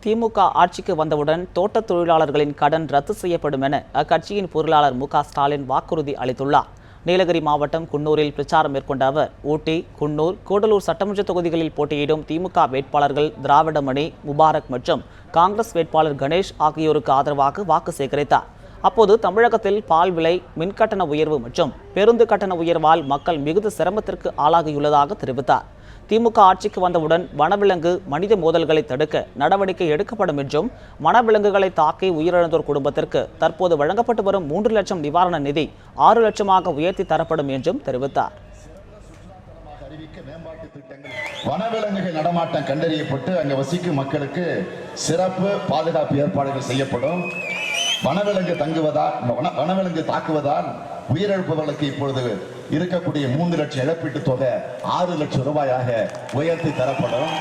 திமுக ஆட்சிக்கு வந்தவுடன் தோட்டத் தொழிலாளர்களின் கடன் ரத்து செய்யப்படும் என அக்கட்சியின் பொருளாளர் மு.க.ஸ்டாலின் வாக்குறுதி அளித்துள்ளார். நீலகிரி மாவட்டம் குன்னூரில் பிரச்சாரம் மேற்கொண்ட அவர், ஊட்டி, குன்னூர், கூடலூர் சட்டமன்ற தொகுதிகளில் போட்டியிடும் திமுக வேட்பாளர்கள் திராவிடமணி, முபாரக் மற்றும் காங்கிரஸ் வேட்பாளர் கணேஷ் ஆகியோருக்கு ஆதரவாக வாக்கு சேகரித்தார். அப்போது தமிழகத்தில் பால் விலை, மின்கட்டண உயர்வு மற்றும் பேருந்து கட்டண உயர்வால் மக்கள் மிகுந்த சிரமத்திற்கு ஆளாகியுள்ளதாக தெரிவித்தார். திமுக ஆட்சிக்கு வந்தவுடன் வனவிலங்கு மனித மோதல்களை தடுக்க நடவடிக்கை எடுக்கப்படும் என்றும், வனவிலங்குகளை தாக்கி உயிரிழந்தோர் குடும்பத்திற்கு தற்போது வழங்கப்பட்டு வரும் 3 லட்சம் நிவாரண நிதி 6 லட்சமாக உயர்த்தி தரப்படும் என்றும் தெரிவித்தார். வனவிலங்குகள் நடமாட்டம் கண்டறியப்பட்டு அங்கு வசிக்கும் மக்களுக்கு சிறப்பு பாதுகாப்பு ஏற்பாடுகள் செய்யப்படும். வனவிலங்கு தாக்குவதால் உயிரிழப்பவர்களுக்கு இப்பொழுது இருக்கக்கூடிய 3 லட்சம் இழப்பீட்டு தொகை 6 லட்சம் ரூபாயாக உயர்த்தி தரப்படும்.